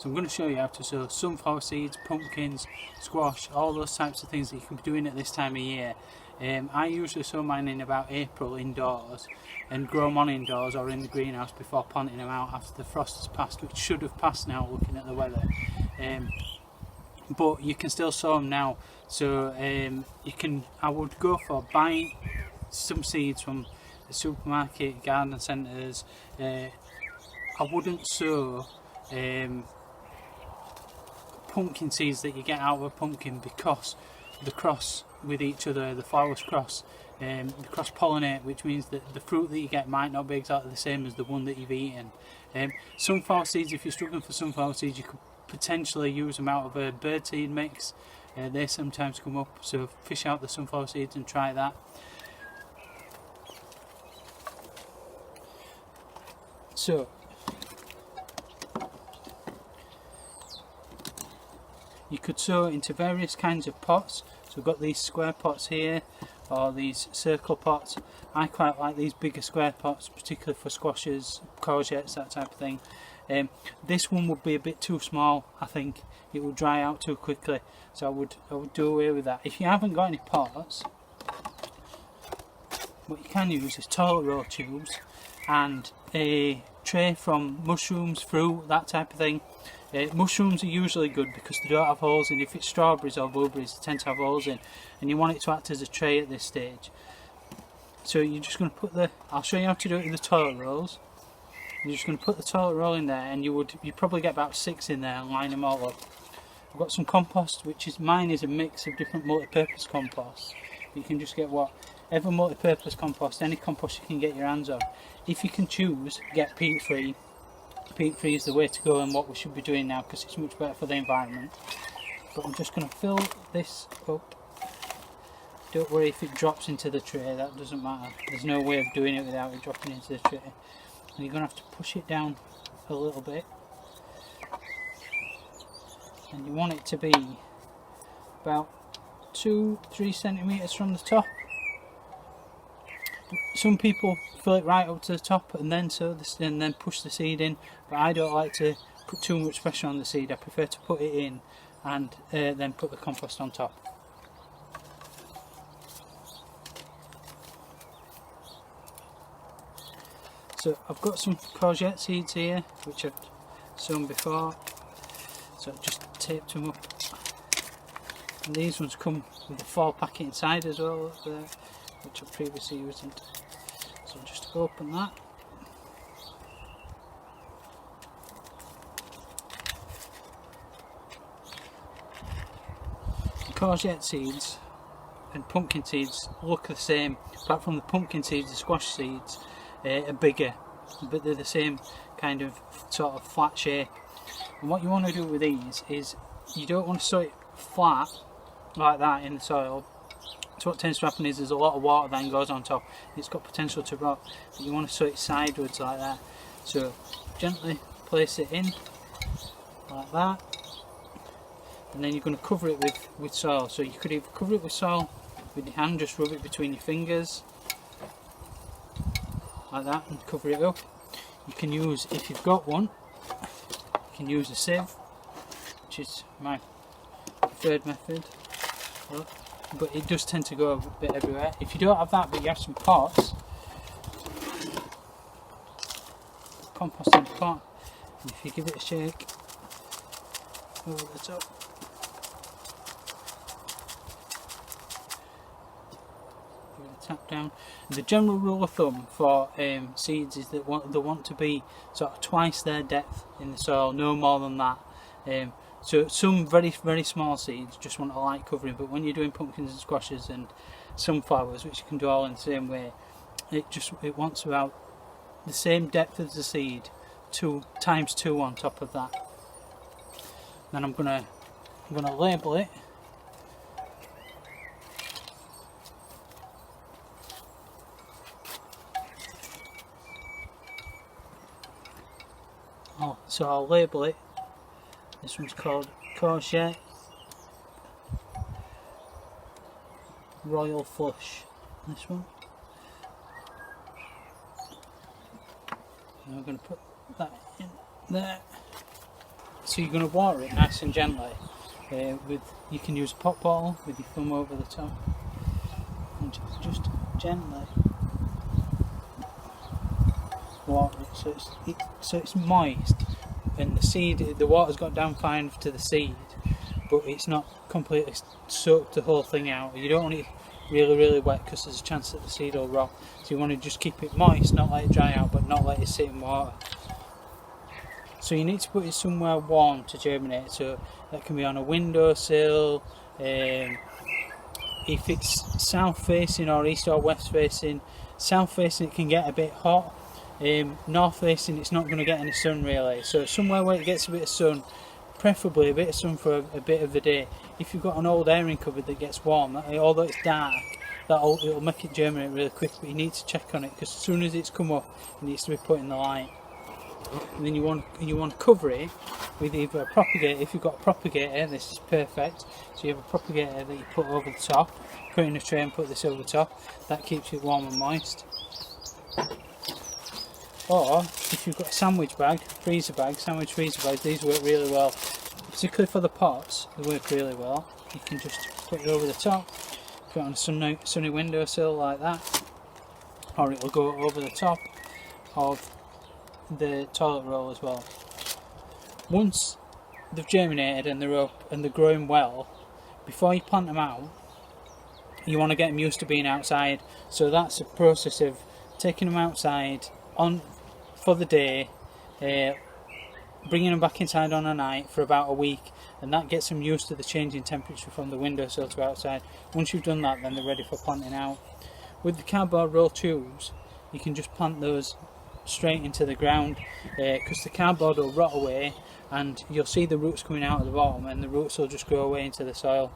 So I'm going to show you how to sow sunflower seeds, pumpkins, squash, all those types of things that you can be doing at this time of year. I usually sow mine in about April indoors and grow them on indoors or in the greenhouse before planting them out after the frost has passed, which should have passed now looking at the weather. But you can still sow them now, so I would go for buying some seeds from the supermarket, garden centres. I wouldn't sow pumpkin seeds that you get out of a pumpkin, because the cross with each other, the flowers cross, cross pollinate, which means that the fruit that you get might not be exactly the same as the one that you've eaten. Sunflower seeds, if you're struggling for sunflower seeds, you could potentially use them out of a birdseed mix. They sometimes come up, so fish out the sunflower seeds and try that. So you could sow into various kinds of pots. So we've got these square pots here, or these circle pots. I quite like these bigger square pots, particularly for squashes, courgettes, that type of thing. This one would be a bit too small. I think it would dry out too quickly, so I would do away with that. If you haven't got any pots, what you can use is toilet roll tubes and a tray from mushrooms, fruit, that type of thing. Mushrooms are usually good because they don't have holes in. If it's strawberries or blueberries, they tend to have holes in, and you want it to act as a tray at this stage. So you're just going to put I'll show you how to do it with the toilet rolls. You're just going to put the toilet roll in there, and you probably get about 6 in there and line them all up. I've got some compost, mine is a mix of different multi-purpose composts. You can just get whatever multi-purpose compost, any compost you can get your hands on. If you can choose, get peat-free. Peat-free is the way to go, and what we should be doing now, because it's much better for the environment. But I'm just going to fill this up. Don't worry if it drops into the tray, that doesn't matter. There's no way of doing it without it dropping into the tray. And you're going to have to push it down a little bit. And you want it to be about 2-3 centimetres from the top. Some people fill it right up to the top and then sow this, and then push the seed in, but I don't like to put too much pressure on the seed. I prefer to put it in and then put the compost on top. So I've got some courgette seeds here which I've sown before, so I've just taped them up, and these ones come with a 4 packet inside as well up there, which I've previously used. So I'll just open that. The courgette seeds and pumpkin seeds look the same, apart from the pumpkin seeds, the squash seeds are bigger, but they're the same kind of sort of flat shape. And what you want to do with these is, you don't want to sow it flat like that in the soil. So what tends to happen is there's a lot of water then goes on top. It's got potential to rot, but you want to sow it sideways like that. So gently place it in like that, and then you're going to cover it with soil. So you could either cover it with soil with your hand, just rub it between your fingers like that and cover it up. You can use, if you've got one, you can use a sieve, which is my preferred method. But it does tend to go a bit everywhere. If you don't have that but you have some pots, compost in the pot, and if you give it a shake over the top, give it a tap down. And the general rule of thumb for seeds is that they want to be sort of twice their depth in the soil, no more than that. So some very, very small seeds just want a light covering, but when you're doing pumpkins and squashes and sunflowers, which you can do all in the same way, it wants about the same depth as the seed, 2 times 2 on top of that. Then I'm gonna label it. So I'll label it. This one's called Courgette Royal Flush. This one. And I'm going to put that in there. So you're going to water it nice and gently. You can use a pop bottle with your thumb over the top, and just gently water it so it's moist, and the water's got down fine to the seed, but it's not completely soaked the whole thing out. You don't want it really wet because there's a chance that the seed will rot. So you want to just keep it moist, not let it dry out, but not let it sit in water. So you need to put it somewhere warm to germinate. So that can be on a windowsill. If it's south facing or east or west facing, south facing it can get a bit hot. North facing it's not going to get any sun really. So somewhere where it gets a bit of sun, preferably a bit of sun for a bit of the day. If you've got an old airing cupboard that gets warm, although it's dark, it'll make it germinate really quick, but you need to check on it because as soon as it's come up it needs to be put in the light. And then you want to cover it with either a propagator. If you've got a propagator, this is perfect. So you have a propagator that you put over the top, put it in a tray and put this over the top. That keeps it warm and moist. Or if you've got a sandwich bag, freezer bags, these work really well. Particularly for the pots, they work really well. You can just put it over the top, put it on a sunny windowsill like that, or it'll go over the top of the toilet roll as well. Once they've germinated and they're up and they're growing well, before you plant them out, you want to get them used to being outside. So that's a process of taking them outside for the day, bringing them back inside on a night for about a week, and that gets them used to the changing temperature from the windowsill to outside. Once you've done that, then they're ready for planting out. With the cardboard roll tubes, you can just plant those straight into the ground because the cardboard will rot away and you'll see the roots coming out at the bottom, and the roots will just go away into the soil.